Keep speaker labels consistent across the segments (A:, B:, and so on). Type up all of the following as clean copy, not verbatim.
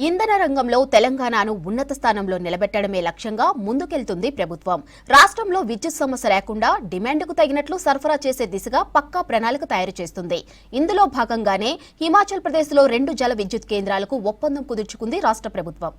A: ఇంధన రంగంలో తెలంగాణను ఉన్నత స్థానంలో నిలబెట్టడమే లక్ష్యంగా ముందుకెళ్తుంది ప్రభుత్వం. రాష్ట్రంలో విద్యుత్ సమస్య లేకుండా డిమాండ్కు తగినట్లు సరఫరా చేసే దిశగా పక్కా ప్రణాళిక తయారు చేస్తుంది. ఇందులో భాగంగానే హిమాచల్ ప్రదేశ్లో 2 జల విద్యుత్ కేంద్రాలకు ఒప్పందం కుదుర్చుకుంది రాష్ట్ర ప్రభుత్వం.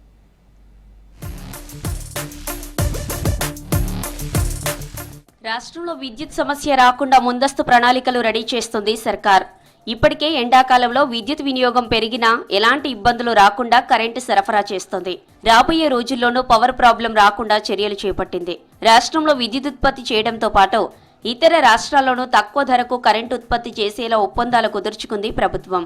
B: రాష్ట్రంలో విద్యుత్ సమస్య రాకుండా ముందస్తు ప్రణాళికలు రెడీ చేస్తుంది సర్కార్. ఇప్పటికే ఎండాకాలంలో విద్యుత్ వినియోగం పెరిగినా ఎలాంటి ఇబ్బందులు రాకుండా కరెంటు సరఫరా చేస్తోంది. రాబోయే రోజుల్లోనూ పవర్ ప్రాబ్లం రాకుండా చర్యలు చేపట్టింది. రాష్ట్రంలో విద్యుత్ ఉత్పత్తి చేయడంతో పాటు ఇతర రాష్ట్రాల్లోనూ తక్కువ ధరకు కరెంటు ఉత్పత్తి చేసేలా ఒప్పందాలు కుదుర్చుకుంది ప్రభుత్వం.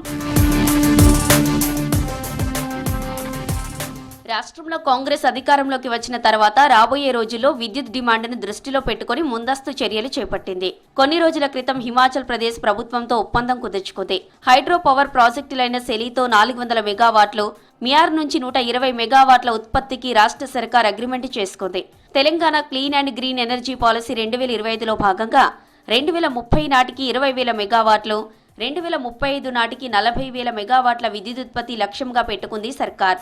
B: రాష్ట్రంలో కాంగ్రెస్ అధికారంలోకి వచ్చిన తర్వాత రాబోయే రోజుల్లో విద్యుత్ డిమాండ్ను దృష్టిలో పెట్టుకుని ముందస్తు చర్యలు చేపట్టింది. కొన్ని రోజుల క్రితం హిమాచల్ ప్రదేశ్ ప్రభుత్వంతో ఒప్పందం కుదుర్చుకుంది. హైడ్రో పవర్ ప్రాజెక్టులైన సెలీతో 400 మెగావాట్లు, మియార్ నుంచి 120 మెగావాట్ల ఉత్పత్తికి రాష్ట్ర సర్కార్ అగ్రిమెంట్ చేసుకుంది. Telangana clean and green energy policy 2025లో భాగంగా 2030 నాటికి 20,000 మెగావాట్లు, 2035 నాటికి 40,000 మెగావాట్ల విద్యుత్ ఉత్పత్తి లక్ష్యంగా పెట్టుకుంది సర్కార్.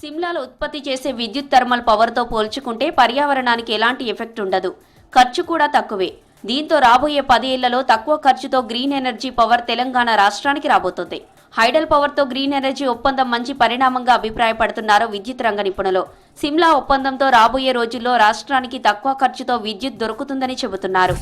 B: సిమ్లాలో ఉత్పత్తి చేసే విద్యుత్ థర్మల్ పవర్తో పోల్చుకుంటే పర్యావరణానికి ఎలాంటి ఎఫెక్ట్ ఉండదు. ఖర్చు కూడా తక్కువే. దీంతో రాబోయే 10 ఏళ్లలో తక్కువ ఖర్చుతో గ్రీన్ ఎనర్జీ పవర్ తెలంగాణ రాష్ట్రానికి రాబోతుంది. హైడల్ పవర్తో గ్రీన్ ఎనర్జీ ఒప్పందం మంచి పరిణామంగా అభిప్రాయపడుతున్నారు విద్యుత్ రంగ నిపుణులు. సిమ్లా ఒప్పందంతో రాబోయే రోజుల్లో రాష్ట్రానికి తక్కువ ఖర్చుతో విద్యుత్ దొరుకుతుందని చెబుతున్నారు.